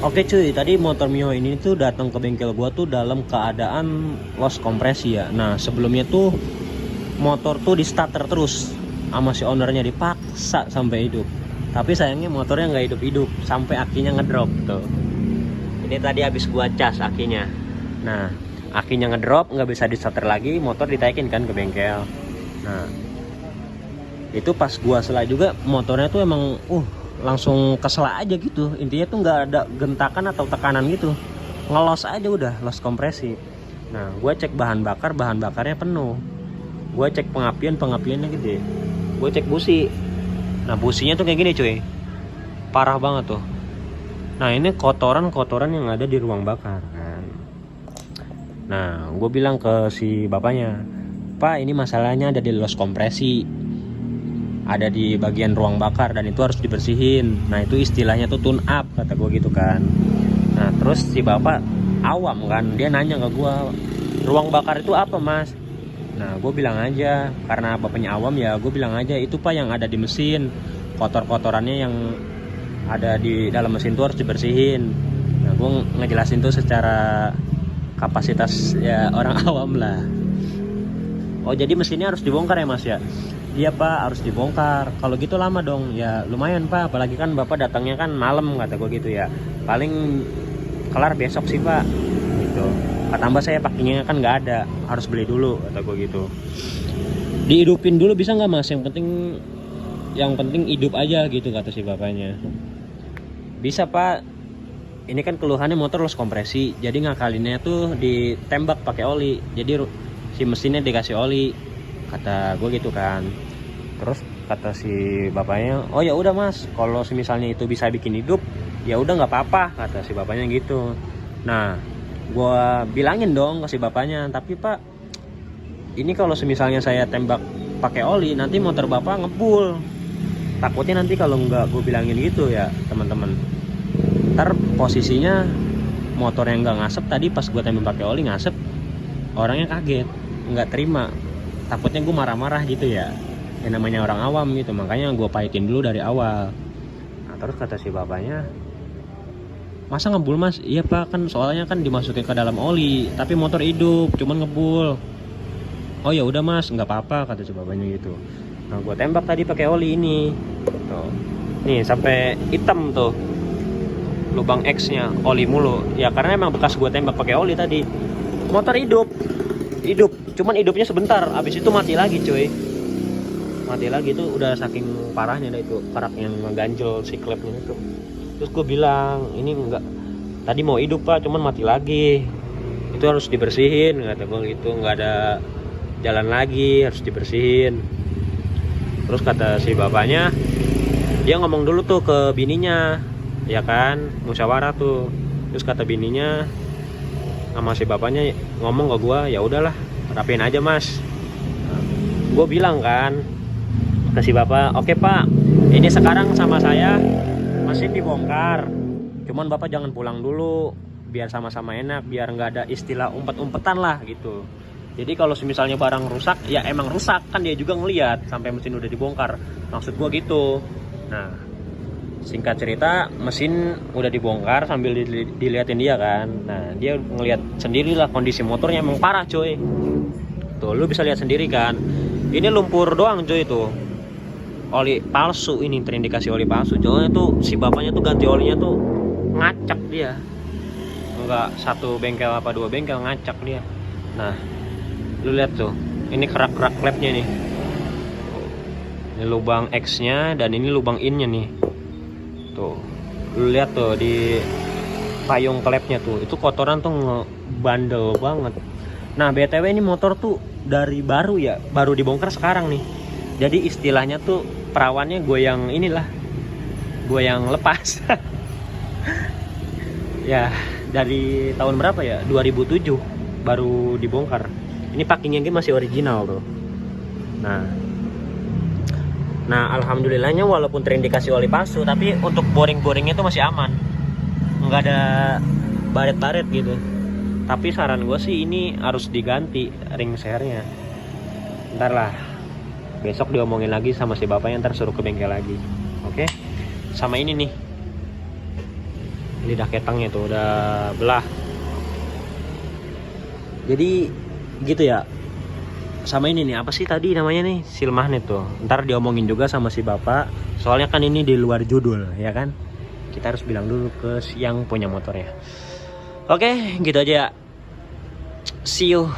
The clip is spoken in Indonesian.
Oke cuy, tadi motor Mio ini tuh datang ke bengkel gua tuh dalam keadaan loss kompresi ya. Nah sebelumnya tuh motor tuh di starter terus sama si ownernya, dipaksa sampai hidup. Tapi sayangnya motornya nggak hidup-hidup sampai akinya ngedrop tuh. Ini tadi habis gua cas akinya. Nah akinya ngedrop, nggak bisa di starter lagi, motor ditaikin kan ke bengkel. Nah itu pas gua selai juga motornya tuh emang langsung kesela aja gitu. Intinya tuh nggak ada gentakan atau tekanan gitu, ngelos aja udah, los kompresi. Nah gue cek bahan bakarnya penuh, gue cek pengapiannya gede, gue cek busi. Nah businya tuh kayak gini cuy, parah banget tuh. Nah ini kotoran yang ada di ruang bakar kan. Nah gue bilang ke si bapaknya, Pak ini masalahnya ada di los kompresi, ada di bagian ruang bakar dan itu harus dibersihin. Nah itu istilahnya tuh tune up, kata gue gitu kan. Nah terus si bapak awam kan, dia nanya ke gue, ruang bakar itu apa mas? Nah gue bilang aja, karena bapaknya awam ya, gue bilang aja itu pak yang ada di mesin, kotorannya yang ada di dalam mesin tuh harus dibersihin. Nah gue ngejelasin tuh secara kapasitas ya orang awam lah. Oh jadi mesinnya harus dibongkar ya mas ya? Iya pak harus dibongkar. Kalau gitu lama dong. Ya lumayan pak, apalagi kan bapak datangnya kan malam, kata gue gitu ya. Paling kelar besok sih pak gitu. Kata mbak saya pakinya kan nggak ada, harus beli dulu, kata gue gitu. Dihidupin dulu bisa nggak mas? Yang penting hidup aja gitu, kata si bapaknya. Bisa pak, ini kan keluhannya motor los kompresi, jadi ngakalinnya tuh ditembak pakai oli, jadi si mesinnya dikasih oli, kata gue gitu kan. Terus kata si bapaknya, oh ya udah mas, kalau misalnya itu bisa bikin hidup ya udah nggak apa-apa, kata si bapaknya gitu. Nah gue bilangin dong ke si bapaknya, tapi pak ini kalau misalnya saya tembak pakai oli nanti motor bapak ngebul, takutnya nanti kalau nggak gue bilangin gitu ya teman-teman, ntar posisinya motor yang nggak ngasep tadi pas gue tembak pakai oli ngasep, orangnya kaget nggak terima, takutnya gue marah-marah gitu ya. Yang namanya orang awam gitu, makanya gue pahitin dulu dari awal. Nah terus kata si bapaknya, masa ngebul mas? Iya pak, kan soalnya kan dimasukin ke dalam oli tapi motor hidup cuman ngebul. Oh ya udah mas, nggak apa-apa, kata si bapaknya gitu. Nah gue tembak tadi pakai oli ini tuh, nih sampai hitam tuh lubang X nya, oli mulu ya, karena emang bekas gue tembak pakai oli tadi. Motor hidup cuman hidupnya sebentar, abis itu mati lagi cuy, mati lagi. Itu udah saking parahnya dah itu kerak yang ngeganjel si klepnya itu. Terus gue bilang ini enggak, tadi mau hidup pak cuman mati lagi, itu harus dibersihin, kata gue gitu, nggak ada jalan lagi, harus dibersihin. Terus kata si bapaknya, dia ngomong dulu tuh ke bininya ya kan, musyawarah tuh. Terus kata bininya sama si bapaknya ngomong ke gue, ya udahlah rapiin aja mas. Gue bilang kan ke si bapak, oke pak, ini sekarang sama saya mesin dibongkar, cuman bapak jangan pulang dulu, biar sama-sama enak, biar nggak ada istilah umpet-umpetan lah gitu. Jadi kalau misalnya barang rusak ya emang rusak, kan dia juga ngelihat sampai mesin udah dibongkar, maksud gue gitu. Nah singkat cerita, mesin udah dibongkar sambil diliatin dia kan. Nah dia ngelihat sendirilah kondisi motornya emang parah coy. Tuh lu bisa lihat sendiri kan. Ini lumpur doang coy tuh. Oli palsu, ini terindikasi oli palsu. Soalnya tuh si bapaknya tuh ganti olinya tuh ngacak dia. Enggak satu bengkel apa dua bengkel, ngacak dia. Nah lu lihat tuh, ini kerak-kerak klepnya nih. Ini lubang X-nya dan ini lubang in-nya nih. Tuh, lu lihat tuh di payung klepnya tuh, itu kotoran tuh ngebandel banget. Nah BTW ini motor tuh dari baru ya, baru dibongkar sekarang nih. Jadi istilahnya tuh perawannya gue yang inilah, gue yang lepas. Ya dari tahun berapa ya, 2007 baru dibongkar. Ini packingnya masih original tuh. Nah alhamdulillahnya walaupun terindikasi oli palsu, tapi untuk boring-boringnya itu masih aman, nggak ada baret-baret gitu. Tapi saran gue sih ini harus diganti ring sernya. Ntar lah, besok diomongin lagi sama si bapaknya, ntar suruh ke bengkel lagi. Oke? Sama ini nih, lidah ketangnya tuh udah belah. Jadi gitu ya. Sama ini nih, apa sih tadi namanya nih, seal magnet tuh. Ntar diomongin juga sama si bapak. Soalnya kan ini di luar judul ya kan. Kita harus bilang dulu ke yang punya motor ya. Oke, gitu aja. See you.